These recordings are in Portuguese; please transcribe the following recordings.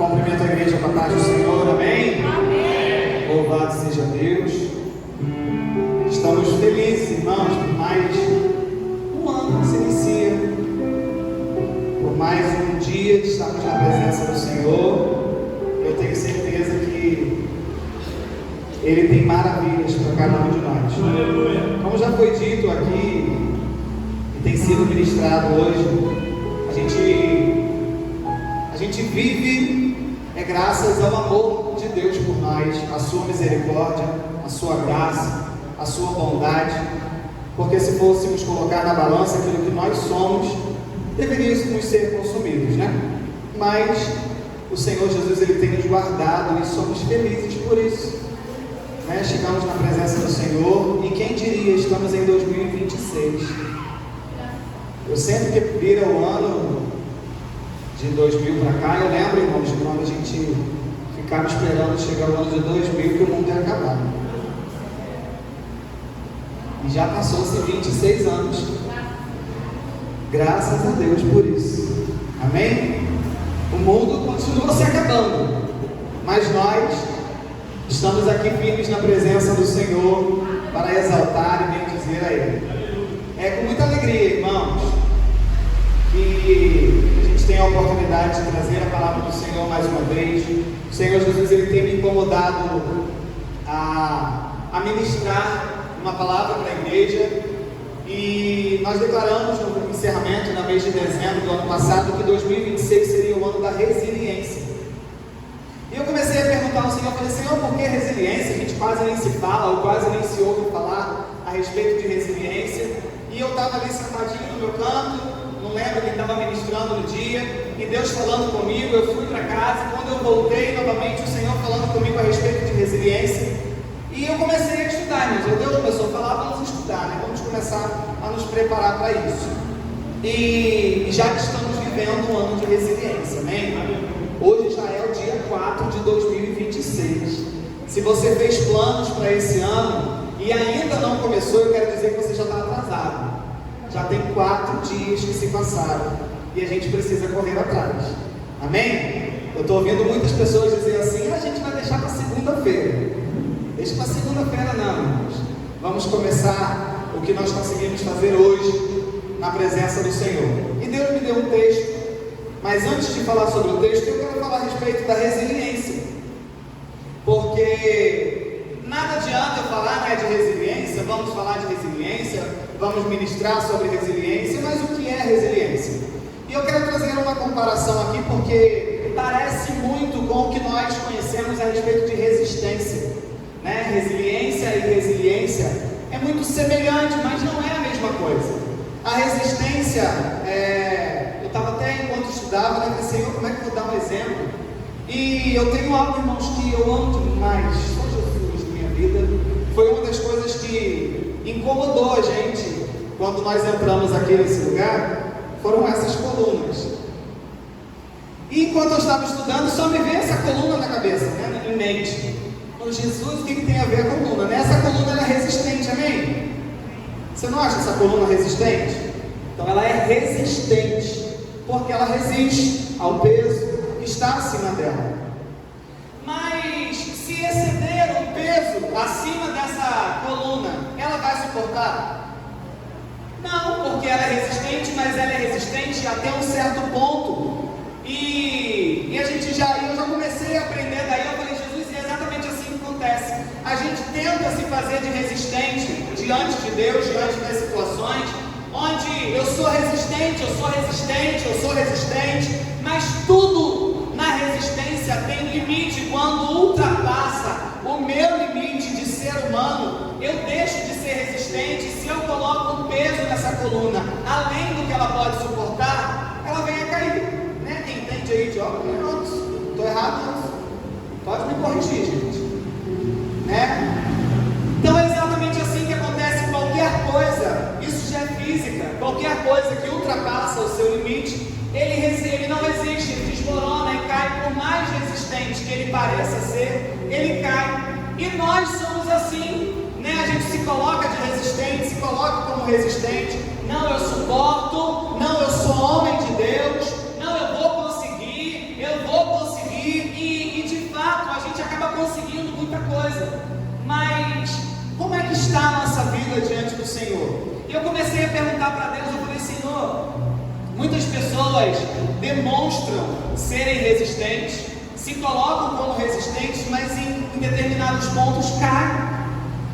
Cumprimento a igreja com a paz do Senhor, amém? Amém. Louvado seja Deus. Estamos felizes, irmãos, por mais um ano que se inicia, por mais um dia de estarmos na presença do Senhor. Eu tenho certeza que Ele tem maravilhas para cada um de nós. Aleluia. Como já foi dito aqui e tem sido ministrado hoje, a gente vive graças ao amor de Deus por nós, a sua misericórdia, a sua graça, a sua bondade, porque se fôssemos colocar na balança aquilo que nós somos, deveríamos ser consumidos, né? Mas o Senhor Jesus, Ele tem nos guardado e somos felizes por isso, né? Chegamos na presença do Senhor e quem diria, estamos em 2026. Eu sempre que vira o ano de 2000 para cá, eu lembro, irmãos, de quando a gente ficava esperando chegar o ano de 2000 que o mundo ia acabar. E já passou-se 26 anos. Graças a Deus por isso. Amém? O mundo continua se acabando, mas nós estamos aqui firmes na presença do Senhor para exaltar e bendizer a Ele. É com muita alegria, irmãos, que a gente tem a oportunidade de trazer a palavra do Senhor mais uma vez. O Senhor Jesus, Ele tem me incomodado a ministrar uma palavra para a igreja, e nós declaramos no encerramento, no mês de dezembro do ano passado, que 2026 seria o ano da resiliência. E eu comecei a perguntar ao Senhor, falei, Senhor, por que resiliência? A gente quase nem se fala, ou quase nem se ouve falar a respeito de resiliência. E eu estava ali sentadinho no meu canto, não lembro quem estava ministrando no dia, e Deus falando comigo. Eu fui para casa, e quando eu voltei novamente, o Senhor falando comigo a respeito de resiliência, e eu comecei a estudar, mas Deus começou a falar, vamos estudar, né? Vamos começar a nos preparar para isso, e já que estamos vivendo um ano de resiliência, amém? Hoje já é o dia 4 de 2026, se você fez planos para esse ano, e ainda não começou, eu quero dizer que você já está atrasado. Já tem 4 dias que se passaram e a gente precisa correr atrás. Amém? Eu estou ouvindo muitas pessoas dizer assim, a gente vai deixar para segunda-feira. Deixa para segunda-feira não, irmãos. Vamos começar o que nós conseguimos fazer hoje na presença do Senhor. E Deus me deu um texto, mas antes de falar sobre o texto, eu quero falar a respeito da resiliência. Porque nada adianta eu falar, né, de resiliência, vamos falar de resiliência, vamos ministrar sobre resiliência, mas o que é resiliência? E eu quero trazer uma comparação aqui, porque parece muito com o que nós conhecemos a respeito de resistência, né? Resiliência e resiliência é muito semelhante, mas não é a mesma coisa. A resistência, eu estava até enquanto estudava, né, falei, Senhor, como é que eu vou dar um exemplo? E eu tenho algo, irmãos, que eu amo demais, só Jesus na minha vida. Foi uma das coisas que incomodou a gente quando nós entramos aqui nesse lugar, foram essas colunas. E enquanto eu estava estudando, só me veio essa coluna na cabeça, né, em mente. Falei, Jesus, o que tem a ver a coluna? Né? Essa coluna ela é resistente, amém? Você não acha essa coluna resistente? Então ela é resistente, porque ela resiste ao peso que está acima dela. Mas se exceder um peso acima dessa coluna, ela vai suportar? Não, porque ela é resistente, mas ela é resistente até um certo ponto. E eu já comecei a aprender daí, eu falei, Jesus, é exatamente assim que acontece. A gente tenta se fazer de resistente diante de Deus, diante das situações, onde eu sou resistente, mas tudo na resistência tem limite. Quando ultrapassa o meu limite de ser humano, eu deixo de ser resistente. Se eu coloco um peso nessa coluna, além do que ela pode suportar, ela vem a cair, né? Quem entende aí de obra, estou errado, não. Pode me corrigir, gente, né? Então é exatamente assim que acontece. Qualquer coisa, isso já é física, qualquer coisa que ultrapassa o seu limite, ele não resiste, ele desmorona e cai. Por mais resistente que ele pareça ser, ele cai. E nós somos assim, né? A gente se coloca de resistente, se coloca como resistente. Não, eu suporto, não, eu sou homem de Deus, não, eu vou conseguir, coisa, mas como é que está a nossa vida diante do Senhor? E eu comecei a perguntar para Deus, eu falei, Senhor, muitas pessoas demonstram serem resistentes, se colocam como resistentes, mas em determinados pontos caem.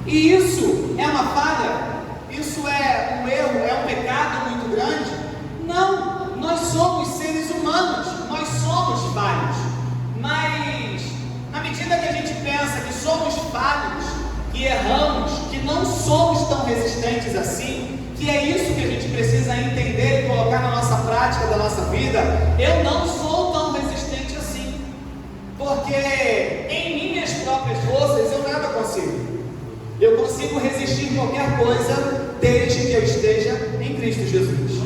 E isso é uma falha? Isso é um erro? É um pecado muito grande? Não, nós somos seres humanos, nós somos falhos. Mas, na medida que a gente pensa que somos falhos, que erramos, que não somos tão resistentes assim, que é isso que a gente precisa entender e colocar na nossa prática da nossa vida, eu não sou tão resistente assim, porque em minhas próprias forças eu nada consigo. Eu consigo resistir qualquer coisa desde que eu esteja em Cristo Jesus.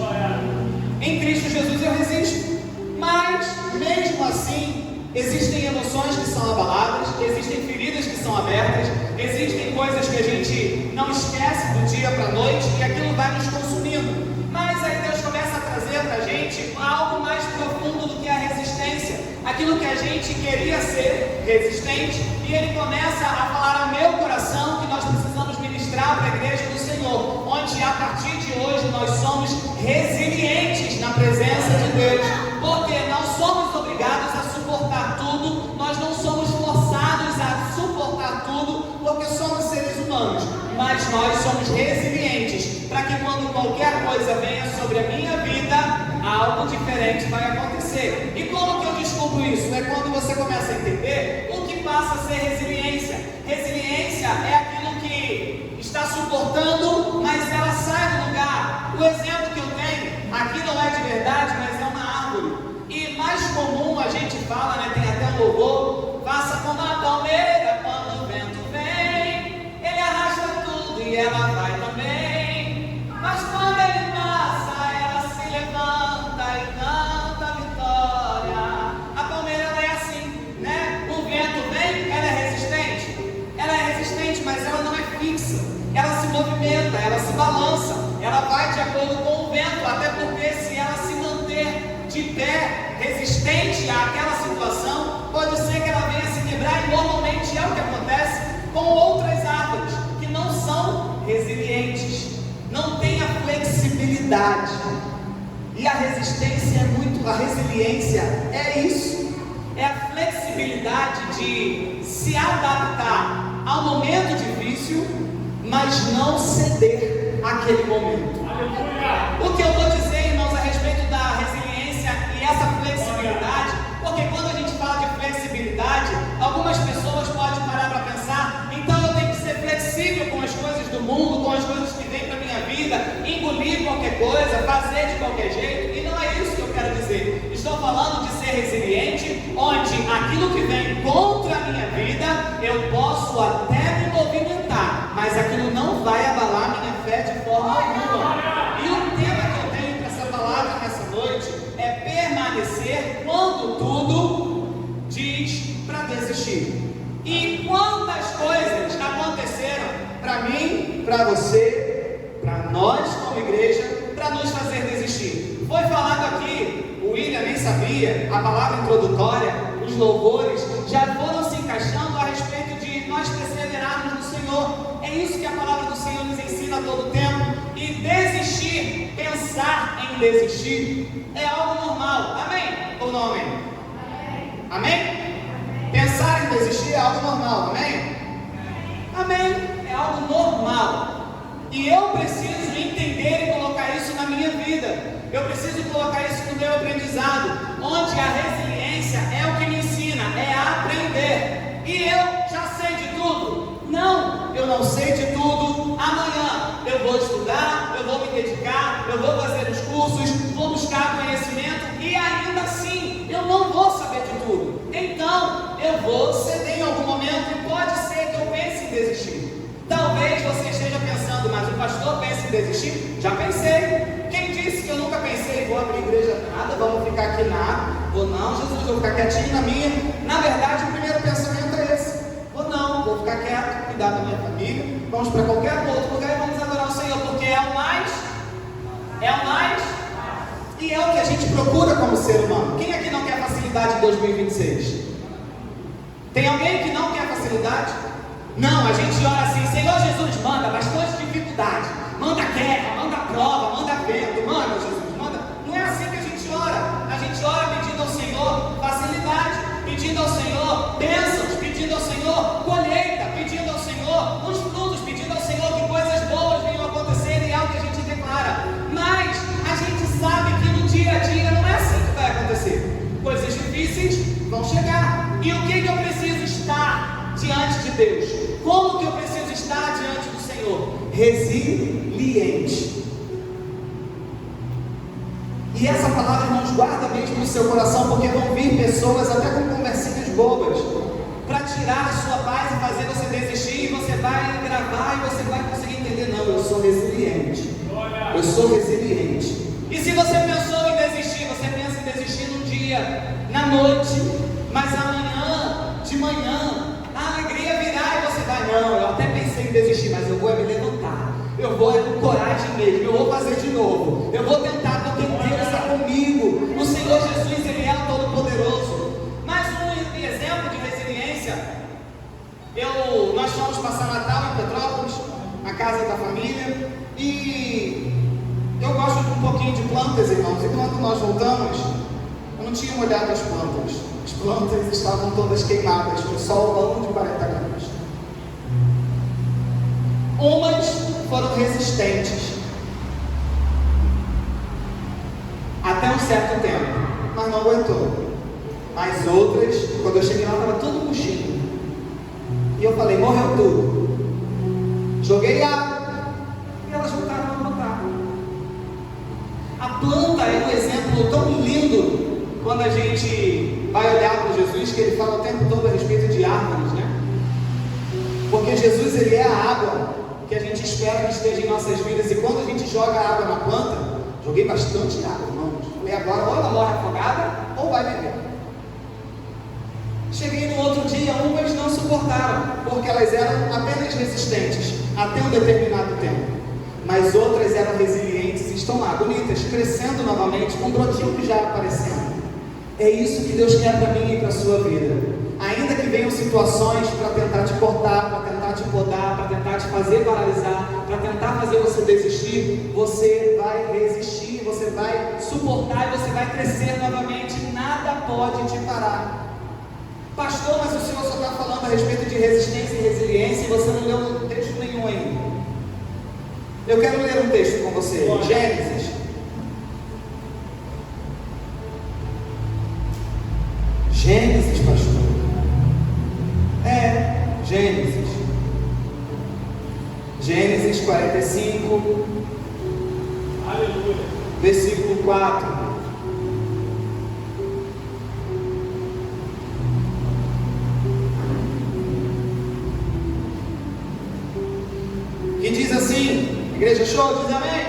Em Cristo Jesus eu resisto, mas mesmo assim existem emoções que são abaladas, existem feridas que são abertas, existem coisas que a gente não esquece do dia para a noite e aquilo vai nos consumindo. Mas aí Deus começa a trazer para a gente algo mais profundo do que a resistência, aquilo que a gente queria ser resistente, e Ele começa a falar ao meu coração que nós precisamos ministrar para a igreja do Senhor, onde a partir de hoje nós somos resilientes na presença de Deus, porque não somos obrigados a suportar tudo, nós não somos forçados a suportar tudo, porque somos seres humanos, mas nós somos resilientes, para que quando qualquer coisa venha sobre a minha vida, algo diferente vai acontecer. E como que eu descubro isso? É quando você começa a entender o que passa a ser resiliência. Resiliência é aquilo que está suportando, mas ela sai do lugar. O exemplo que eu tenho, aqui não é de verdade, mas é uma árvore. E mais comum a gente fala, né, tem até um louvor, faça como a palmeira, quando o vento vem, ele arrasta tudo e ela vai também. Mas quando ele passa, ela se levanta e canta a vitória. A palmeira ela é assim, né? O vento vem, ela é resistente, mas ela não é fixa. Ela se movimenta, ela se balança, ela vai de acordo com o vento, até porque se ela se manter de pé, resistente àquela situação, pode ser que ela venha se quebrar, e normalmente é o que acontece com outras árvores que não são resilientes, não têm a flexibilidade. E a resistência a resiliência é isso, é a flexibilidade de se adaptar ao momento difícil, mas não ceder àquele momento. O que eu vou dizer, irmãos, a respeito da resiliência e essa flexibilidade, porque quando a gente fala de flexibilidade, algumas pessoas podem parar para pensar, então eu tenho que ser flexível com as coisas do mundo, com as coisas que vêm para a minha vida, engolir qualquer coisa, fazer de qualquer jeito, e não é isso que eu quero dizer. Estou falando de ser resiliente, onde aquilo que vem contra a minha vida, eu posso até me movimentar, mas aquilo não vai abalar minha fé de forma alguma. E o tema que eu tenho para essa palavra nessa noite é permanecer quando tudo diz para desistir. E quantas coisas aconteceram para mim, para você, para nós como igreja, para nos fazer desistir. Foi falado aqui, o William nem sabia, a palavra introdutória, os louvores já foram se encaixando a respeito de nós perseverarmos no Senhor. É isso que a palavra do Senhor nos ensina a todo tempo. E desistir, pensar em desistir, é algo normal. Amém? Ou não amém? Amém? Pensar em desistir é algo normal. Amém? Amém? É algo normal. E eu preciso entender e colocar isso na minha vida. Eu preciso colocar isso no meu aprendizado, onde a resiliência é o que me ensina, é aprender. E eu já sei de tudo? Não, eu não sei de tudo. Amanhã eu vou estudar, eu vou me dedicar, eu vou fazer os cursos, vou buscar conhecimento, e ainda assim eu não vou saber de tudo. Então eu vou ceder em algum momento, e pode ser que eu pense em desistir. Talvez você esteja pensando, mas o pastor pensa em desistir? Já pensei. Quem disse que eu nunca pensei, vou abrir igreja nada, vamos ficar aqui nada, vou não, Jesus, vou ficar quietinho na minha. Na verdade, o primeiro pensamento é esse: vou ficar quieto, cuidar da minha família, vamos para qualquer outro lugar e vamos adorar o Senhor, porque é o mais, e é o que a gente procura como ser humano. Quem aqui não quer facilidade em 2026? Tem alguém que não quer facilidade? Não, a gente ora assim: Senhor Jesus, manda bastante dificuldade, manda guerra, manda prova, manda vento, manda Jesus, manda. Não é assim que a gente ora. A gente ora pedindo ao Senhor facilidade, pedindo ao Senhor bênçãos, pedindo ao Senhor colheita, pedindo ao Senhor os frutos, pedindo ao Senhor que coisas boas venham acontecer, e é o que a gente declara. Mas a gente sabe que no dia a dia não é assim que vai acontecer. Coisas difíceis vão chegar. E o que eu preciso estar diante de Deus? Como que eu preciso estar diante do Senhor? Resiliente. E essa palavra, irmãos, guarda mesmo no seu coração, porque vão vir pessoas até com conversinhas bobas para tirar a sua paz e fazer você desistir, e você vai gravar e você vai conseguir entender: não, eu sou resiliente. Eu sou resiliente. E se você pensou em desistir, você pensa em desistir num dia, na noite, mas amanhã, de manhã, a alegria virá e você vai: não, eu até pensei em desistir, mas eu vou me levantar, eu vou com coragem mesmo, eu vou fazer de novo, eu vou tentar, porque Deus está comigo. O Senhor Jesus, Ele é o Todo-Poderoso. Mais um exemplo de resiliência: nós fomos passar Natal em Petrópolis, na casa da família, e eu gosto de um pouquinho de plantas, irmãos, e quando nós voltamos, eu não tinha olhado as plantas. As plantas estavam todas queimadas, com sol bom de 40 graus. Umas foram resistentes até um certo tempo, mas não aguentou. Mas outras, quando eu cheguei lá, estava tudo murchinho. E eu falei: morreu tudo. Joguei água e elas voltaram a brotar. A planta é um exemplo tão lindo quando a gente vai olhar para Jesus, que ele fala o tempo todo a respeito de árvores, né? Porque Jesus, ele é a água que a gente espera que esteja em nossas vidas. E quando a gente joga água na planta, joguei bastante água, irmãos. Falei: agora ou ela morre afogada ou vai beber. Cheguei no outro dia, umas não suportaram, porque elas eram apenas resistentes até um determinado tempo. Mas outras eram resilientes e estão lá, bonitas, crescendo novamente, com brotinhos já aparecendo. É isso que Deus quer para mim e para a sua vida. Ainda que venham situações para tentar te cortar, para tentar te podar, para tentar te fazer paralisar, para tentar fazer você desistir, você vai resistir, você vai suportar e você vai crescer novamente. Nada pode te parar. Pastor, mas o senhor só está falando a respeito de resistência e resiliência e você não leu texto nenhum ainda. Eu quero ler um texto com você, Gênesis. Gênesis, pastor. Gênesis. Gênesis 45. Aleluia. Versículo 4. Que diz assim: igreja show, diz amém?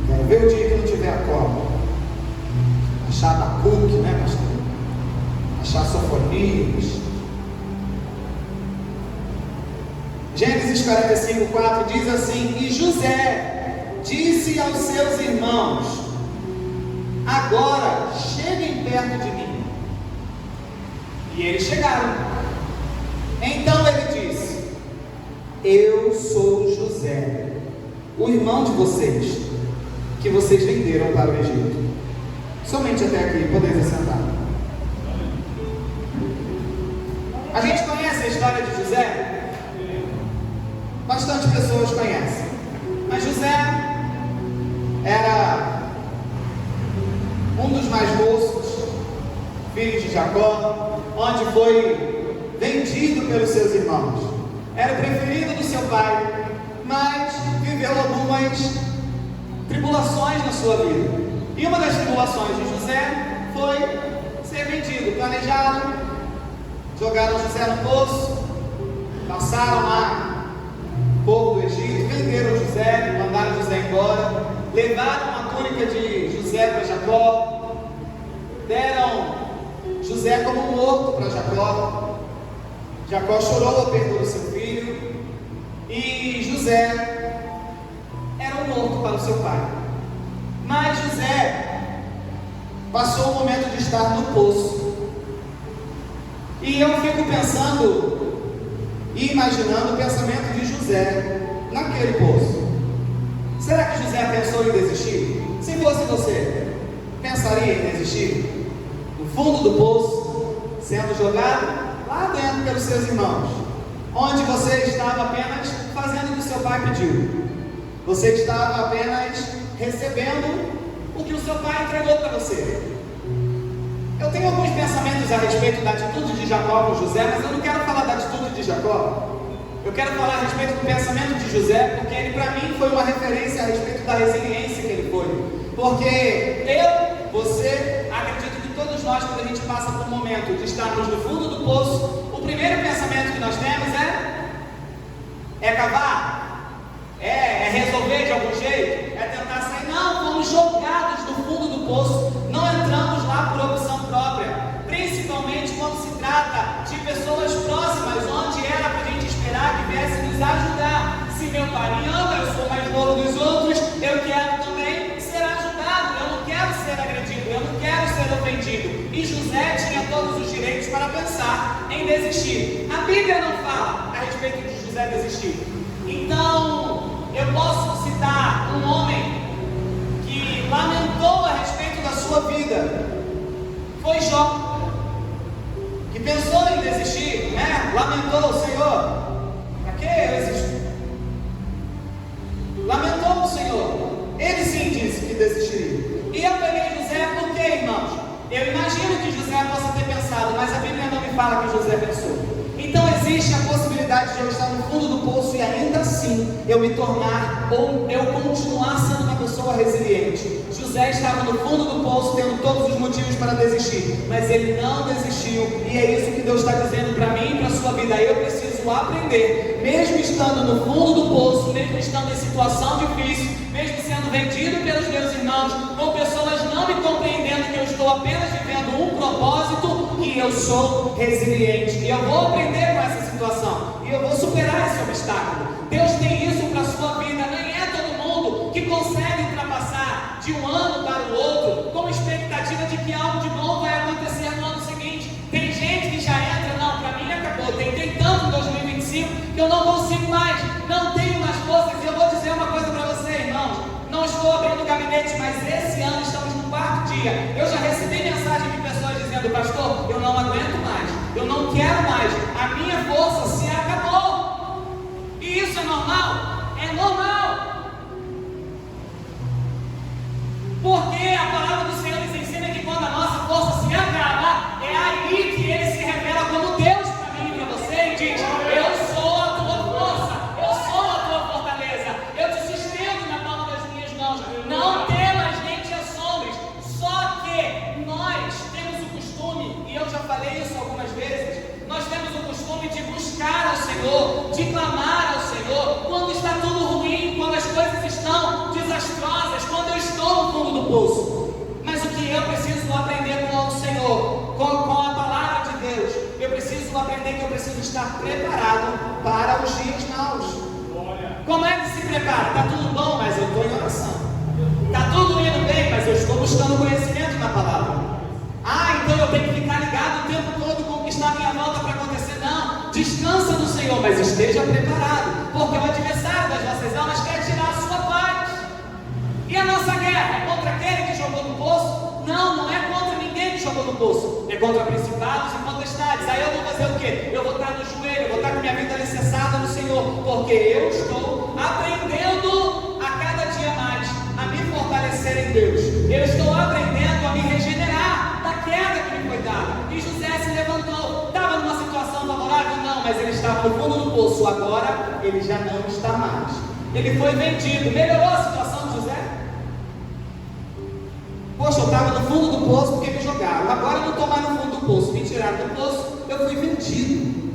Quero ver o dia que não tiver a cobra. Achar Abacuque, né, pastor? Achar Sofonias. Gênesis 45, 4 diz assim: e José disse aos seus irmãos: agora cheguem perto de mim. E eles chegaram. Então ele disse: eu sou José, o irmão de vocês, que vocês venderam para o Egito. Somente até aqui, podeis assentar. A gente conhece a história de José? Bastante pessoas conhecem. Mas José era um dos mais moços, filho de Jacó, onde foi vendido pelos seus irmãos. Era o preferido do seu pai, mas viveu algumas tribulações na sua vida. E uma das tribulações de José foi ser vendido. Planejaram, jogaram José no poço, passaram lá o povo do Egito, venderam José, mandaram José embora, levaram a túnica de José para Jacó, deram José como morto para Jacó. Jacó chorou a perda do seu filho, e José era um morto para o seu pai. Mas José passou o momento de estar no poço. E eu fico pensando e imaginando o pensamento de José naquele poço. Será que José pensou em desistir? Se fosse você, pensaria em desistir? No fundo do poço, sendo jogado lá dentro pelos seus irmãos, onde você estava apenas fazendo o que o seu pai pediu. Você estava apenas recebendo o que o seu pai entregou para você. Eu tenho alguns pensamentos a respeito da atitude de Jacó com José, mas eu não quero falar da atitude de Jacó. Eu quero falar a respeito do pensamento de José, porque ele para mim foi uma referência a respeito da resiliência que ele foi. Porque você, acredito que todos nós, quando a gente passa por um momento de estarmos no fundo do poço, o primeiro pensamento que nós temos é cavar, é resolver de algum jeito, é tentar sair. Não, fomos jogados no fundo do poço, não entramos lá por opção própria, principalmente quando se trata de pessoas próximas, onde era para a gente esperar que viesse nos ajudar. Se meu pai me ama, eu sou mais novo dos outros, eu quero também ser ajudado, eu não quero ser agredido, eu não quero ser ofendido. E José tinha todos os direitos para pensar em desistir. A Bíblia não fala a respeito de José desistir. Então, eu posso citar um homem que lamentou a respeito da sua vida. Foi Jó, que pensou em desistir, né? Lamentou: Senhor, para que eu existo? Lamentou o Senhor. Ele sim disse que desistiria. E eu peguei José por quê, irmãos? Eu imagino que José possa ter pensado, mas a Bíblia não me fala que José pensou. Então existe a possibilidade de eu estar no fundo do poço e ainda assim eu me tornar ou eu continuar sendo uma pessoa resiliente. José estava no fundo do poço tendo todos os motivos para desistir, mas ele não desistiu, e é isso que Deus está dizendo para mim e para a sua vida. Eu preciso aprender, mesmo estando no fundo do poço, mesmo estando em situação difícil, mesmo sendo vendido pelos meus irmãos, com pessoas não me compreendendo que eu estou apenas vivendo um propósito, que eu sou resiliente, e eu vou aprender com essa situação, e eu vou superar esse obstáculo. Deus tem isso para a sua vida. Nem é todo mundo que consegue ultrapassar de um ano para o outro com expectativa de que algo de bom vai acontecer no ano seguinte. Tem gente que já entra: não, para mim acabou, tentei tanto em 2025 que eu não consigo mais, não tenho mais forças. E eu vou dizer uma coisa para você, irmãos, não estou abrindo gabinete, mas esse ano estamos no 4º dia. Eu já recebi mensagem de pessoas dizendo: pastor, eu não aguento mais, eu não quero mais, a minha força se acabou. E isso é normal? É normal. Porque a palavra do Senhor nos ensina que quando a nossa força se acaba, é aí que Ele se revela como Deus para mim e para você e diz: eu sou a tua força, eu sou a tua fortaleza, eu te sustento na palma das minhas mãos. Não temas nem te assombres. Só que nós temos o costume, e eu já falei isso algumas vezes, nós temos o costume de buscar ao Senhor, de clamar ao Senhor, quando está tudo ruim, quando as coisas estão desastrosas, quando eu estou no fundo do poço. Mas o que eu preciso aprender com o Senhor, com a palavra de Deus, eu preciso aprender que eu preciso estar preparado para os dias maus. Como é que se prepara? Está tudo bom, mas eu estou em oração. Está tudo indo bem, mas eu estou buscando conhecimento na palavra. Então eu tenho que ficar ligado o tempo todo com o que está à minha volta para acontecer. Não, descansa no Senhor, mas esteja preparado, porque o adversário das nossas almas quer tirar a sua paz. E a nossa guerra é contra aquele que jogou no poço? Não, não é contra ninguém que jogou no poço, é contra principados e potestades. Aí eu vou fazer o quê? Eu vou estar no joelho, eu vou estar com minha vida alicerçada no Senhor, porque eu estou aprendendo a cada dia mais a me fortalecer em Deus. Eu estou aprendendo a me regenerar da queda que me foi dada. E José se levantou. Estava numa situação favorável? Não, mas ele estava no fundo do poço. Agora ele já não está mais. Ele foi vendido. Melhorou a situação de José? Poxa, eu estava no fundo do poço porque me jogaram. Agora eu não estou mais no fundo do poço. Me tiraram do poço, eu fui vendido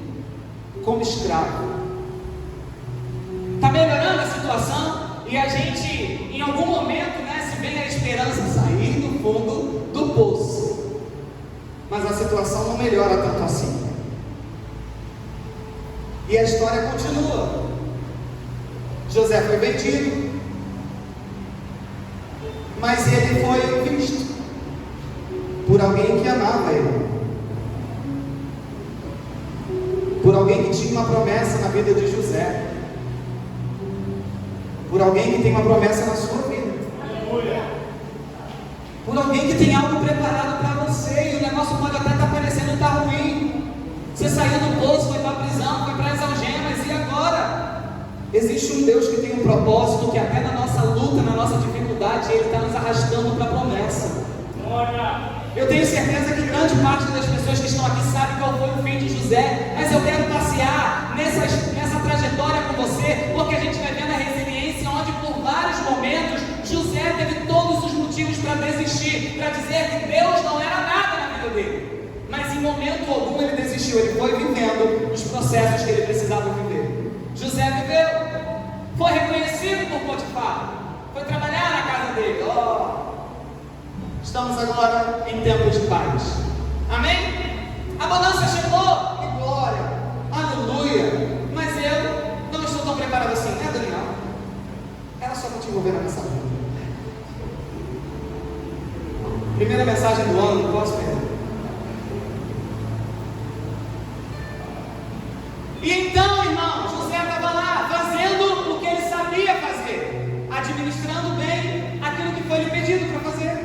como escravo. Está melhorando a situação? E a gente, em algum momento, né, se vem a esperança sair do fundo do poço. Mas a situação não melhora tanto assim. E a história continua. José foi vendido, mas ele foi visto por alguém que amava ele. alguém que tinha uma promessa na vida de José, por alguém que tem uma promessa na sua vida, por alguém que tem algo preparado para você, e o negócio pode até estar parecendo estar ruim. Você saiu do poço, foi para a prisão, foi para as algemas, e agora? Existe um Deus que tem um propósito, que até na nossa luta, na nossa dificuldade, Ele está nos arrastando para a promessa. Eu tenho certeza que grande parte das pessoas que estão aqui sabe qual foi o fim de José, mas eu quero passear nessa trajetória com você, porque a gente vai vendo a resiliência, onde por vários momentos José teve todos os motivos para desistir, para dizer que Deus não era nada na vida dele, mas em momento algum ele desistiu. Ele foi vivendo os processos que ele precisava viver. José viveu, foi reconhecido por Potifar, foi trabalhar na casa dele. Estamos agora em tempo de paz. Amém? A bonança chegou, que glória, aleluia. Mas eu não estou tão preparado assim, né, Daniel? Era só para te envolver na mensagem. Primeira mensagem do ano, não posso perder. E então, irmão, José estava lá fazendo o que ele sabia fazer, administrando bem aquilo que foi lhe pedido para fazer.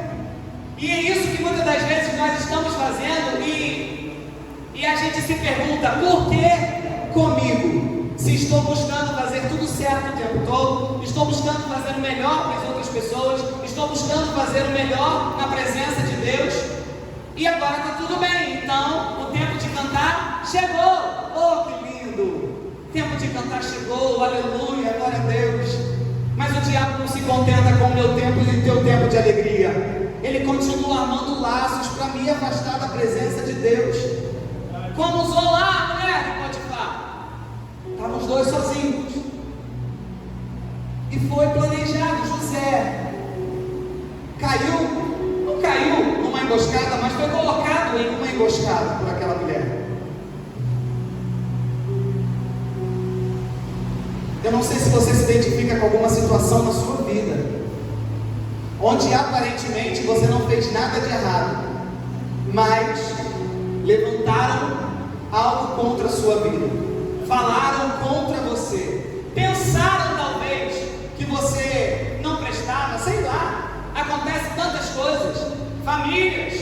E é isso que muitas das vezes nós estamos fazendo, e a gente se pergunta: por que comigo? Se estou buscando fazer tudo certo o tempo todo, estou buscando fazer o melhor para as outras pessoas, estou buscando fazer o melhor na presença de Deus, e agora está tudo bem. Então, o tempo de cantar chegou. Oh, que lindo! O tempo de cantar chegou, aleluia, glória a Deus. Mas o diabo não se contenta com o meu tempo e o teu tempo de alegria. Ele continua armando laços para me afastar da presença de Deus. Como usou lá a mulher de Potifar. Estavam os dois sozinhos. E foi planejado. José caiu, não caiu numa emboscada, mas foi colocado em uma emboscada por aquela mulher. Eu não sei se você se identifica com alguma situação na sua vida, onde aparentemente você não fez nada de errado, mas levantaram algo contra a sua vida, falaram contra você, pensaram talvez que você não prestava, sei lá, acontece tantas coisas. Famílias,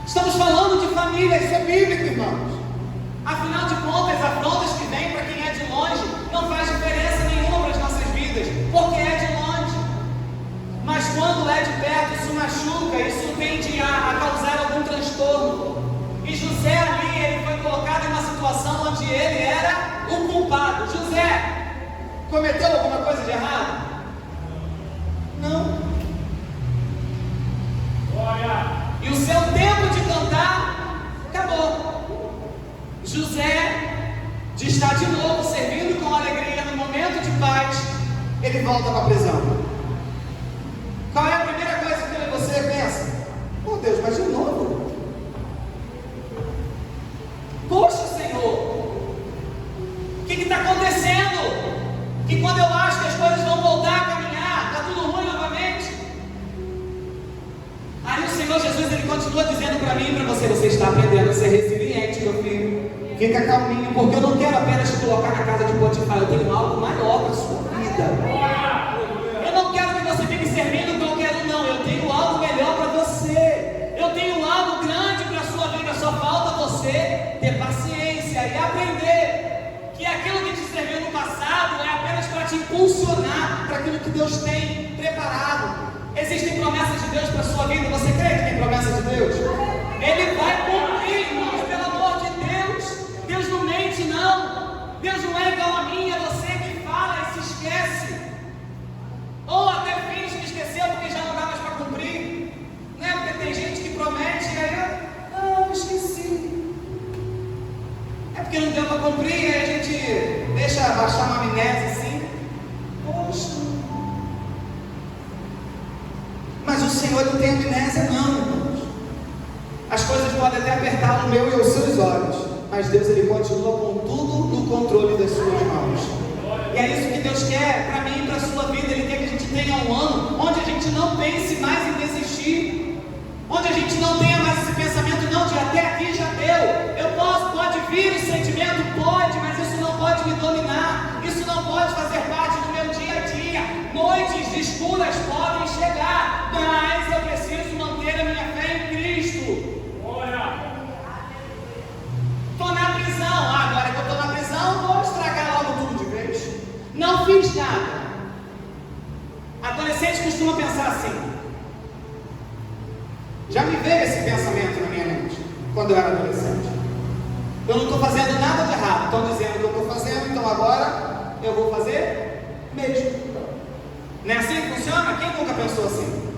estamos falando de família, isso é bíblico, irmãos. Afinal de contas, afrontas que vêm para quem é de longe não faz diferença nenhuma para as nossas vidas, porque é de longe. Mas quando é de perto, isso machuca, isso tende a causar algum transtorno. E José ali, ele foi colocado em uma situação onde ele era o culpado. José cometeu alguma coisa de errado? Não. E o seu tempo de cantar acabou. José, de estar de novo servindo com alegria no momento de paz, ele volta para a prisão. Qual é a primeira coisa que eu e você pensa? Oh Deus, mas de novo? Poxa, Senhor, o que está acontecendo? Que quando eu acho que as coisas vão voltar a caminhar, está tudo ruim novamente. Aí o Senhor Jesus, ele continua dizendo para mim e para você: você está aprendendo a ser resiliente, meu filho. Fica calminho, porque eu não quero apenas te colocar na casa de Potifar, eu tenho algo maior para a sua vida. Eu não quero que você fique servindo qualquer um, não. Eu tenho algo melhor para você. Eu tenho algo grande para a sua vida. Só falta você ter paciência e aprender que aquilo que te serviu no passado é apenas para te impulsionar para aquilo que Deus tem preparado. Existem promessas de Deus para a sua vida. Você crê que tem promessas de Deus? Ele vai cumprir, irmãos, pelo amor de Deus. Deus não mente, não. Deus não é igual a mim, é você que fala e se esquece. Ou até finge que esqueceu porque já não dá mais para cumprir, né? Porque tem gente que promete e aí eu esqueci. É porque não deu para cumprir, aí a gente deixa baixar uma amnésia assim. Poxa. Mas o Senhor não tem amnésia, não, irmãos. As coisas podem até apertar no meu e os seus olhos, mas Deus, ele continua com tudo no controle das suas mãos. E é isso que Deus quer para mim e para a sua vida. Ele quer que a gente tenha um ano onde a gente não pense mais em desistir, onde a gente não tenha mais esse pensamento, não, de até aqui já deu. Pode vir o sentimento criaturas podem chegar, mas eu preciso manter a minha fé em Cristo. Estou na prisão, agora que eu estou na prisão, vou estragar logo tudo de vez. Não fiz nada. Adolescente costuma pensar assim. Já me veio esse pensamento na minha mente, quando eu era adolescente. Eu não estou fazendo nada de errado, estão dizendo que eu estou fazendo, então agora eu vou fazer mesmo. Não é assim que funciona? Quem nunca pensou assim?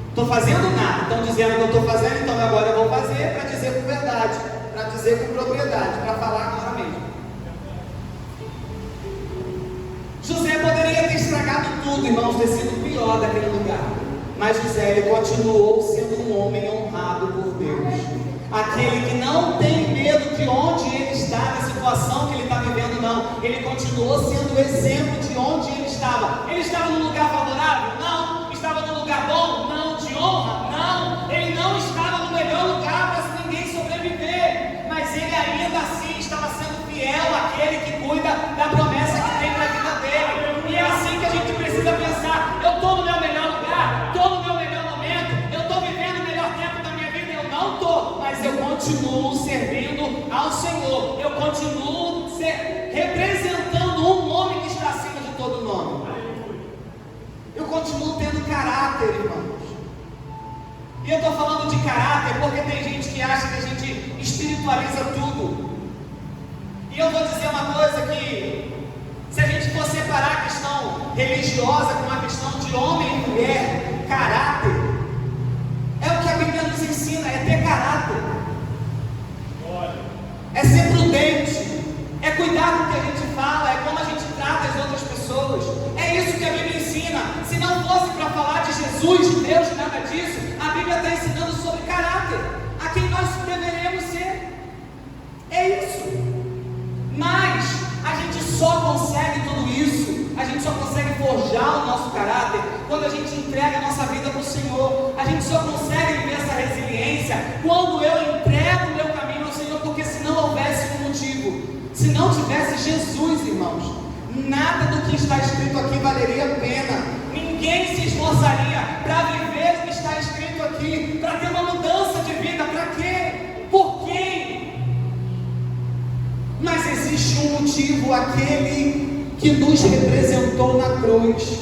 Estou fazendo nada, estão dizendo que eu estou fazendo, então agora eu vou fazer para dizer com verdade, para dizer com propriedade, para falar agora mesmo. José poderia ter estragado tudo, irmãos, ter sido o pior daquele lugar. Mas José, ele continuou sendo um homem honrado por Deus. Aquele que não tem medo de onde ele está, da situação que ele está vivendo, não. Ele continuou sendo o exemplo de onde ele estava. Ele estava num lugar favorável? Não. Estava num lugar bom? Não. De honra? Não. Ele não estava no melhor lugar para ninguém sobreviver. Mas ele ainda assim estava sendo fiel àquele que cuida da promessa que tem para a vida dele. E é assim que a gente precisa pensar. Eu estou no meu melhor lugar? Estou no meu melhor momento? Eu estou vivendo o melhor tempo da minha vida? Eu não estou, mas eu continuo servindo ao Senhor. Eu continuo representando um nome que está acima de todo nome. Eu continuo tendo caráter, irmãos. E eu estou falando de caráter porque tem gente que acha que a gente espiritualiza tudo. E eu vou dizer uma coisa que, se a gente for separar a questão religiosa com a questão de homem e mulher, caráter, é o que a Bíblia nos ensina, é ter caráter. É ser prudente, é cuidar com o que a gente fala, é como a gente trata as outras pessoas. É isso que a Bíblia ensina. Se não fosse para falar de Jesus, de Deus, de nada disso, a Bíblia está ensinando sobre caráter, a quem nós deveremos ser. É isso. Mas a gente só consegue tudo isso, a gente só consegue forjar o nosso caráter quando a gente entrega a nossa vida para o Senhor. A gente só consegue viver essa resiliência quando eu entrego o meu caminho ao Senhor, porque se não houvesse um motivo, se não tivesse Jesus, irmãos, nada do que está escrito aqui valeria a pena. Ninguém se esforçaria para viver o que está escrito aqui, para ter uma mudança de vida. Para quê? Por quem? Mas existe um motivo, aquele que nos representou na cruz,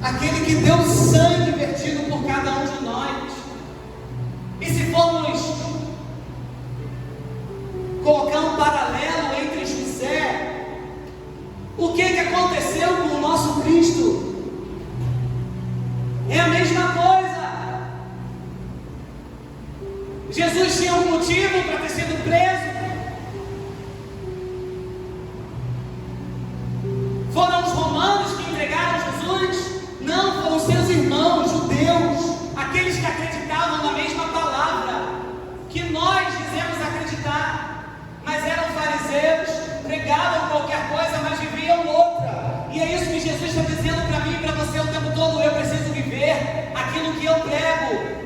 aquele que deu sangue vertido por cada um de nós. E se formos colocar um paralelo entre José, o que aconteceu com o nosso Cristo? É a mesma coisa. Jesus tinha um motivo para ter sido preso. Foram os romanos que entregaram Jesus? Não, foram seus irmãos judeus, aqueles que acreditavam na mesma palavra que nós dizemos acreditar, mas eram fariseus, pregavam qualquer coisa, mas viviam outra. E é isso que Jesus está dizendo para mim e para você o tempo todo. Eu preciso viver aquilo que eu prego.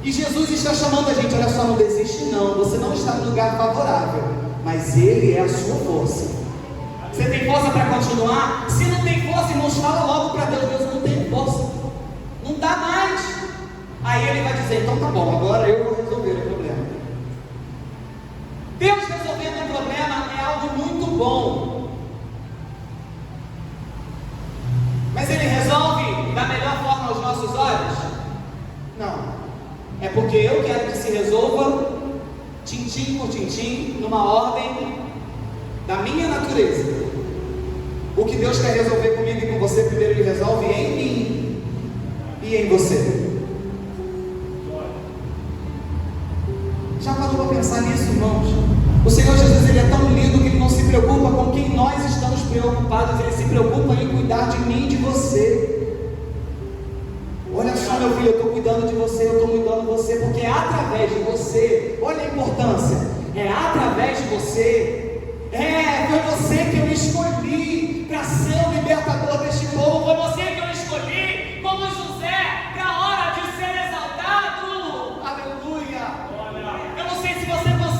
E Jesus está chamando a gente, olha só, não desiste não, você não está no lugar favorável, mas Ele é a sua força. Você tem força para continuar? Se não tem força, irmãos, fala logo para Deus, Deus, não tem força, não dá mais. Aí Ele vai dizer, então tá bom, agora eu vou resolver o problema. Deus resolvendo um problema é algo muito bom, mas Ele resolve da melhor forma aos nossos olhos? Não. É porque eu quero que se resolva tintim por tintim, numa ordem da minha natureza. O que Deus quer resolver comigo e com você, primeiro Ele resolve em mim e em você. Já parou para pensar nisso, irmãos? O Senhor Jesus, Ele é tão lindo que Ele não se preocupa com quem nós estamos preocupados, Ele se preocupa em cuidar de mim e de você. Olha só, meu filho, eu estou cuidando de você, eu estou cuidando de você, porque é através de você, olha a importância, é através de você, foi você que eu escolhi para ser o libertador deste povo, foi você que eu escolhi como José, para a hora de ser exaltado. Aleluia! Eu não sei se você consegue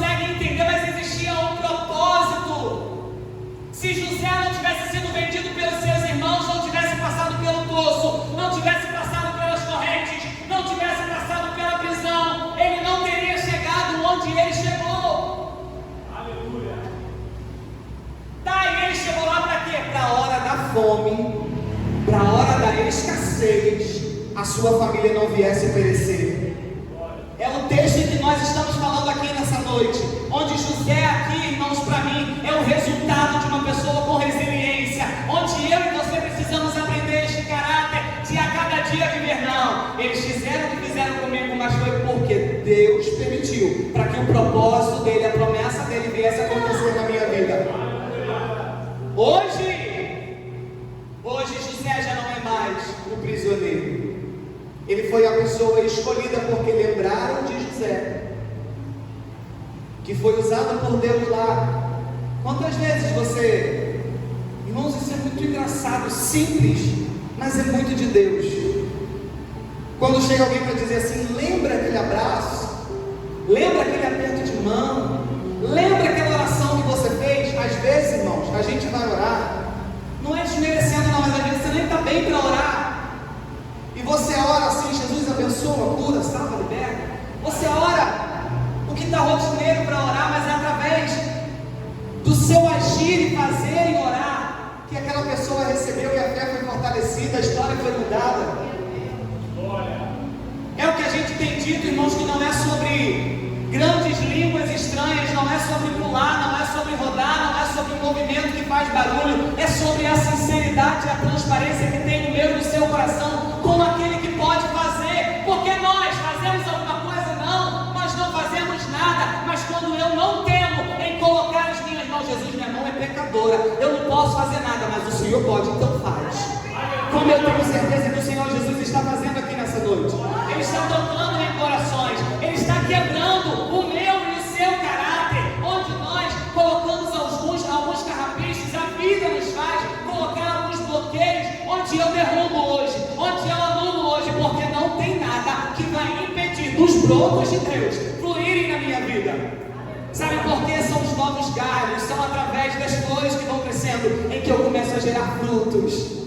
José não tivesse sido vendido pelos seus irmãos, não tivesse passado pelo poço, não tivesse passado pelas correntes, não tivesse passado pela prisão, ele não teria chegado onde ele chegou. Aleluia. Daí ele chegou lá para quê? Para a hora da fome, para a hora da escassez, a sua família não viesse a perecer. É o texto que nós estamos falando aqui nessa noite, onde José aqui, irmãos, para mim, é o resultado de uma pessoa com resiliência, onde eu e você precisamos aprender este caráter de a cada dia viver. Não, eles fizeram o que fizeram comigo, mas foi porque Deus permitiu, para que o propósito dele, a promessa dele viesse a acontecer na minha vida. Hoje José já não é mais o prisioneiro. Ele foi a pessoa escolhida porque lembraram de José, que foi usado por Deus lá. Quantas vezes você, irmãos, isso é muito engraçado, simples, mas é muito de Deus. Quando chega alguém para dizer assim, lembra aquele abraço, lembra aquele aperto de mão, lembra aquela oração que você fez? Às vezes, irmãos, a gente vai orar, não é desmerecendo não, mas às vezes você nem está bem para orar. E você ora assim, Jesus abençoa, cura, salva, liberta. Você ora o que está rotineiro para orar, mas é através do seu agir e fazer e orar que aquela pessoa recebeu e a fé foi fortalecida, a história foi mudada. É o que a gente tem dito, irmãos, que não é sobre grandes línguas estranhas, não é sobre pular, não é sobre rodar, não é sobre um movimento que faz barulho, é sobre a sinceridade e a transparência que tem no meu e no seu coração com aquele que pode fazer, porque nós fazemos alguma coisa? Não, nós não fazemos nada, mas quando eu não temo em colocar as minhas mãos, Jesus, minha mão é pecadora, eu não posso fazer nada, mas o Senhor pode, então faz. Como eu tenho certeza que o Senhor Jesus está fazendo aqui nessa noite, Ele está tocando em corações, Ele está quebrando o meu e o seu caráter, onde nós colocamos alguns carrapichos, a vida nos faz colocar alguns bloqueios, onde eu derrubo hoje, onde eu anulo hoje, porque não tem nada que vai impedir dos brotos de Deus fluírem na minha vida. Sabe por quê? São os novos galhos, são através das flores que vão crescendo, em que eu começo a gerar frutos,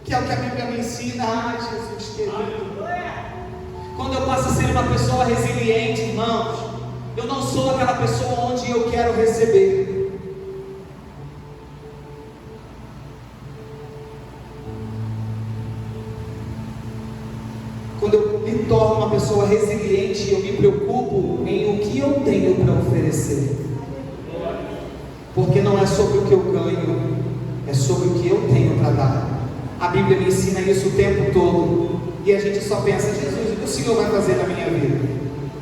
que é o que a Bíblia me ensina. Ai, Jesus querido, quando eu passo a ser uma pessoa resiliente, irmãos, eu não sou aquela pessoa onde eu quero receber. Quando eu me torno uma pessoa resiliente, eu me preocupo em o que eu tenho para oferecer. Porque não é sobre o que eu ganho, é sobre o que eu tenho para dar. A Bíblia me ensina isso o tempo todo. E a gente só pensa, Jesus, o que o Senhor vai fazer na minha vida?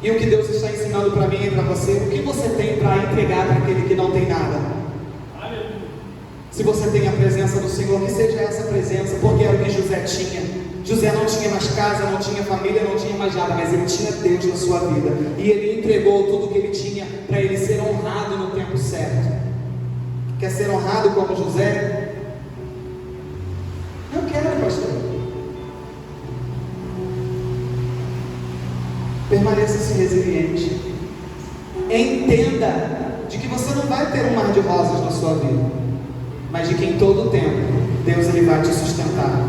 E o que Deus está ensinando para mim e para você? O que você tem para entregar para aquele que não tem nada? Se você tem a presença do Senhor, que seja essa presença, porque era o que José tinha. José não tinha mais casa, não tinha família, não tinha mais nada, mas ele tinha Deus na sua vida. E ele entregou tudo o que ele tinha para ele ser honrado no tempo certo. Quer ser honrado como José? Eu quero, pastor. Permaneça-se resiliente. Entenda de que você não vai ter um mar de rosas na sua vida, mas de que em todo o tempo Deus ele vai te sustentar.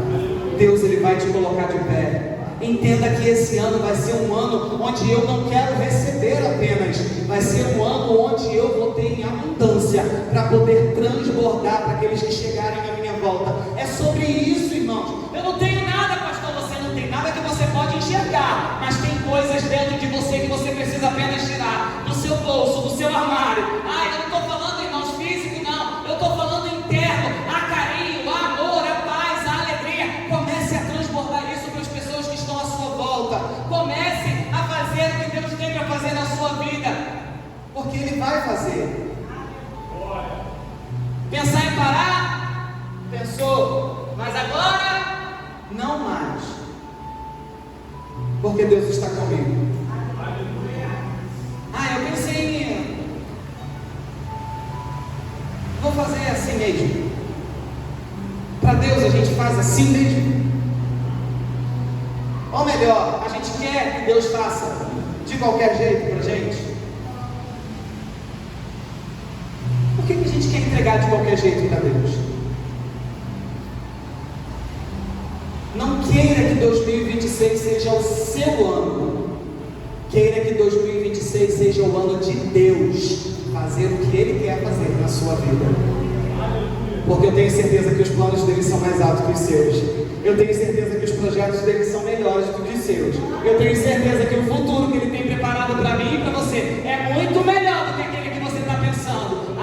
Deus ele vai te colocar de pé. Entenda que esse ano vai ser um ano onde eu não quero receber apenas, vai ser um ano onde eu vou ter em abundância para poder transbordar para aqueles que chegarem à minha volta. É sobre isso, irmãos. Eu não tenho nada, pastor, você não tem nada que você pode enxergar, mas tem coisas dentro de você que você precisa apenas tirar do seu bolso, do seu armário. Ah, eu não estou falando, irmãos, físico, não. Eu estou falando interno. Há carinho, há amor, há paz, há alegria. Comece a transbordar isso para as pessoas que estão à sua volta. Comece a fazer o que Deus tem para fazer na sua vida, porque Ele vai fazer. Pensar em parar? Pensou, mas agora não mais, porque Deus está comigo. Ah, eu pensei em vou fazer assim mesmo. Para Deus a gente faz assim mesmo. Ou melhor, a gente quer que Deus faça de qualquer jeito para a gente. Por que a gente quer entregar de qualquer jeito para Deus? Não queira que 2026 seja o seu ano. Queira que 2026 seja o ano de Deus fazer o que Ele quer fazer na sua vida. Porque eu tenho certeza que os planos dele são mais altos que os seus. Eu tenho certeza que os projetos dele são melhores do que os seus. Eu tenho certeza que o futuro que ele tem preparado para mim e para você é muito melhor do que aquele que você está pensando. O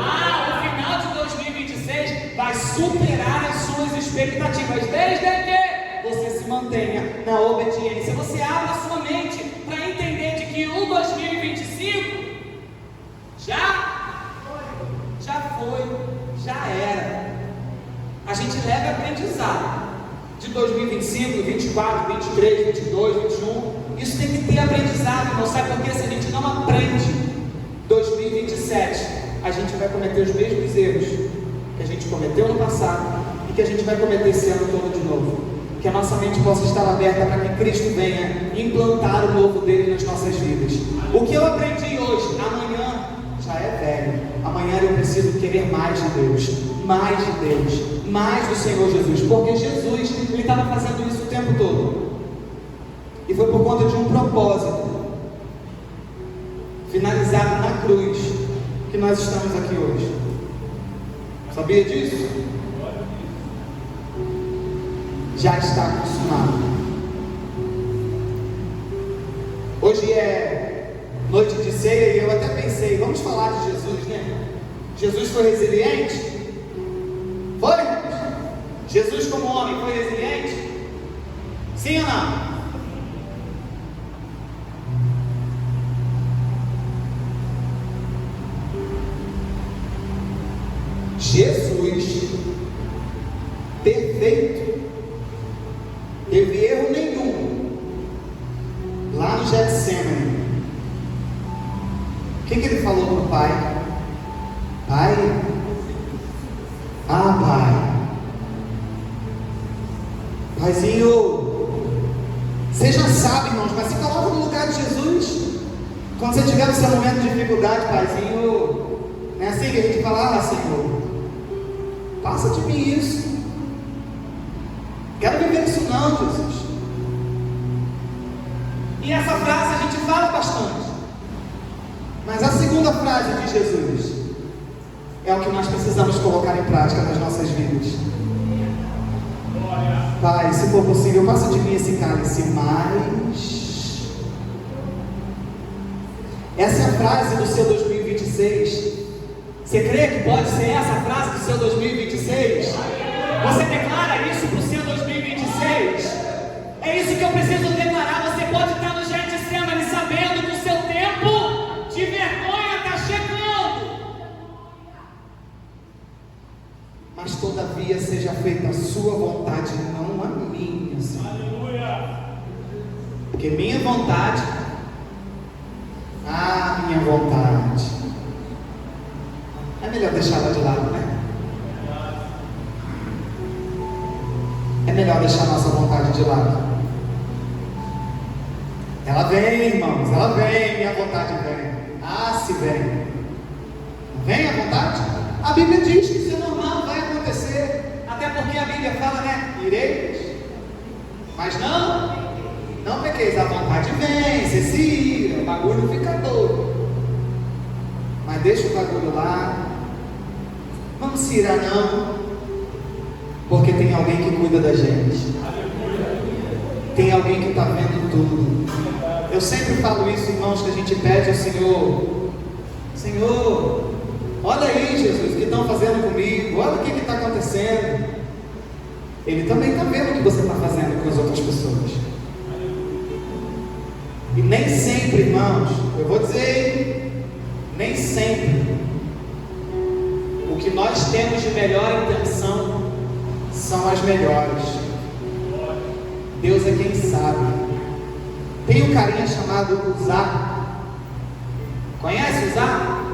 final de 2026 vai superar as suas expectativas, desde que você se mantenha na obediência. Você abre a sua mente para entender de que o 2025 já foi, já era. A gente leva aprendizado de 2025, 24, 23, 22, 21. Isso tem que ter aprendizado, irmão. Sabe por quê? Se a gente não aprende 2027, a gente vai cometer os mesmos erros que a gente cometeu no passado e que a gente vai cometer esse ano todo de novo. Que a nossa mente possa estar aberta para que Cristo venha implantar o novo dele nas nossas vidas. O que eu aprendi hoje, amanhã já é velho. Amanhã eu preciso querer mais de Deus, mais de Deus, mais do Senhor Jesus, porque Jesus, ele estava fazendo isso o tempo todo, e foi por conta de um propósito finalizado na cruz que nós estamos aqui hoje. Sabia disso? Já está consumado. Hoje é noite de ceia e eu até pensei, vamos falar de Jesus, né? Jesus foi resiliente? Foi? Jesus como homem foi resiliente? Sim ou não? Jesus, perfeito, teve erro nenhum, lá no Getsemane. O que ele falou para o Pai? Pai, Pai, Paizinho, você já sabe, irmãos, mas se coloca no lugar de Jesus. Quando você tiver no seu momento de dificuldade, Paizinho, não é assim que a gente fala, Senhor, passa de mim isso. Quero viver isso não, Jesus. E essa frase a gente fala bastante. Mas a segunda frase de Jesus é o que nós precisamos colocar em prática nas nossas vidas. Pai, se for possível, passa de mim esse cálice, mas... Essa é a frase do seu 2026. Você crê que pode ser essa a frase do seu 2026? Você declara isso para o seu 2026? É isso que eu preciso declarar. Você pode estar no Getsemane sabendo que o seu tempo de vergonha está chegando. Mas todavia seja feita a sua vontade, não a minha, Senhor. Porque minha vontade, minha vontade, é melhor deixar ela de lado, né? É melhor deixar a nossa vontade de lado. Ela vem, irmãos, ela vem, minha vontade vem. Se vem. Vem a vontade? A Bíblia diz que isso é normal, vai acontecer. Até porque a Bíblia fala, né? Ireis, mas não pequeis. A vontade vem, você se ira, o bagulho fica doido. Mas deixa o bagulho lá. Vamos se irar não, porque tem alguém que cuida da gente. Tem alguém que está vendo tudo. Eu sempre falo isso, irmãos, que a gente pede ao Senhor: Senhor, olha aí, Jesus, o que estão fazendo comigo, olha o que está acontecendo. Ele também está vendo o que você está fazendo com as outras pessoas. E nem sempre, irmãos, eu vou dizer, nem sempre o que nós temos de melhor intenção são as melhores. Deus é quem sabe. Tem um carinha chamado Uzá. Conhece Uzá?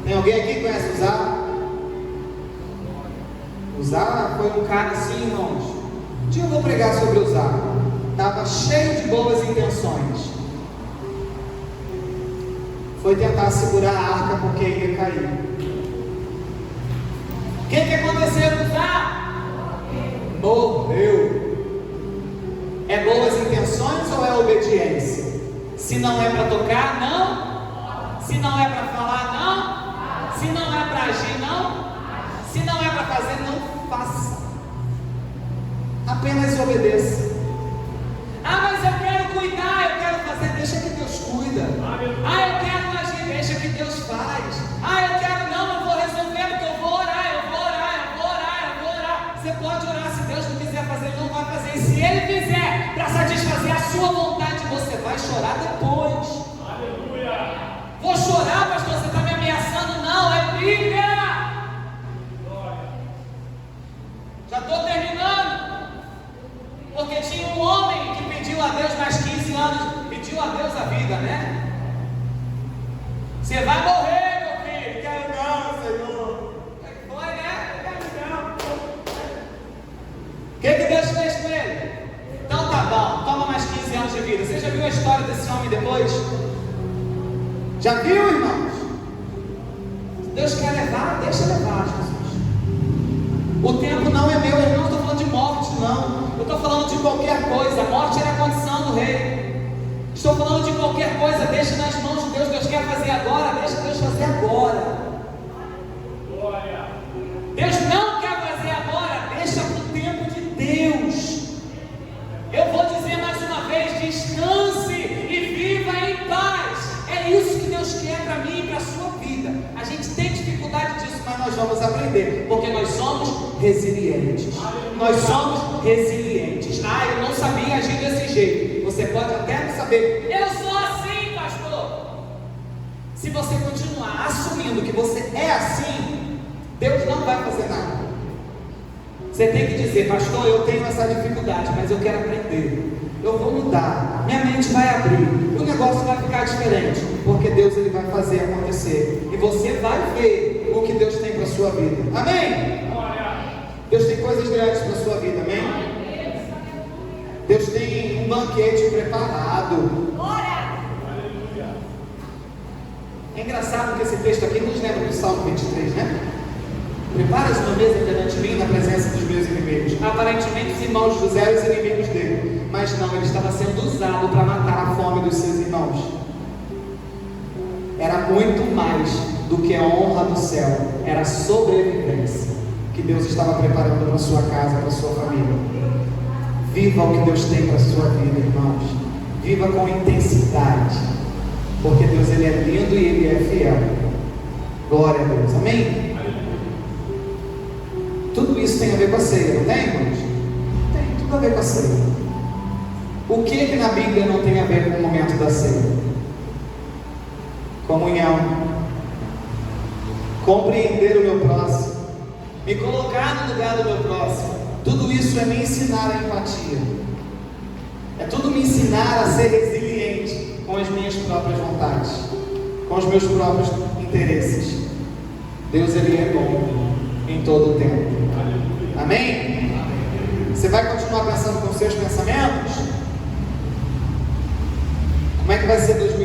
Tem alguém aqui que conhece Uzá? Uzá foi um cara assim, irmãos. Um dia eu vou pregar sobre Uzá. Estava cheio de boas intenções. Foi tentar segurar a arca porque ia cair. O que aconteceu com Uzá? Morreu. É boas intenções ou é obediência? Se não é para tocar, não. Se não é para falar, não. Se não é para agir, não. Se não é para fazer, não faça. Apenas obedeça. Ah, mas eu quero cuidar, eu quero fazer, deixa que Deus cuida. Ah, eu quero agir, deixa que Deus faz. Ah, eu quero, não, eu vou resolver porque eu vou orar. Você pode orar, se Deus não quiser fazer, Ele não vai fazer. E se Ele fizer para satisfazer a sua vontade, você vai chorar depois. Aleluia. Vou chorar, pastor, você está me ameaçando? Não, é Bíblia. Já estou terminando. Porque tinha um homem que pediu a Deus mais 15 anos, pediu a Deus a vida, né? Você vai morrer, meu filho. Quero não, Senhor. Foi, né? Quero não. O que Deus fez com ele? Então tá bom, toma mais 15 anos de vida. Você já viu a história desse homem depois? Já viu, irmãos? Deus quer levar, deixa levar, Jesus. O tempo não é meu, eu não estou falando de morte, não. Eu estou falando de qualquer coisa. A morte era a condição do rei. Estou falando de qualquer coisa, deixa nas mãos de Deus. Deus quer fazer agora, deixa Deus fazer agora. Deus não quer fazer agora, deixa para o tempo de Deus. Eu vou dizer mais uma vez: descanse e viva em paz. É isso que Deus quer para mim e para a sua vida. A gente tem dificuldade disso, mas nós vamos aprender, porque nós somos resilientes. Nós somos resilientes. Ah, eu não sabia agir desse jeito. Você pode até não saber. Eu sou assim, pastor. Se você continuar assumindo que você é assim, Deus não vai fazer nada. Você tem que dizer: pastor, eu tenho essa dificuldade, mas eu quero aprender. Eu vou mudar, minha mente vai abrir, o negócio vai ficar diferente, porque Deus ele vai fazer acontecer. E você vai ver o que Deus tem para a sua vida. Amém? Deus tem coisas grandes para a sua vida, amém? Deus tem um banquete preparado. É engraçado que esse texto aqui nos lembra do Salmo 23, né? Prepara-se uma mesa perante mim na presença dos meus inimigos. Aparentemente os irmãos de José eram os inimigos dele, mas não, ele estava sendo usado para matar a fome dos seus irmãos. Era muito mais do que a honra do céu, era a sobrevivência que Deus estava preparando para a sua casa, para a sua família. Viva o que Deus tem para a sua vida, irmãos. Viva com intensidade, porque Deus ele é lindo e ele é fiel. Glória a Deus, amém? Tudo isso tem a ver com a ceia, não tem, irmãos? Tem tudo a ver com a ceia. O que na Bíblia não tem a ver com o momento da ceia? Comunhão, compreender o meu próximo, me colocar no lugar do meu próximo. Tudo isso é me ensinar a empatia. É tudo me ensinar a ser resiliente com as minhas próprias vontades, com os meus próprios interesses. Deus ele é bom em todo o tempo. Amém? Você vai continuar pensando com os seus pensamentos? Como é que vai ser 2020?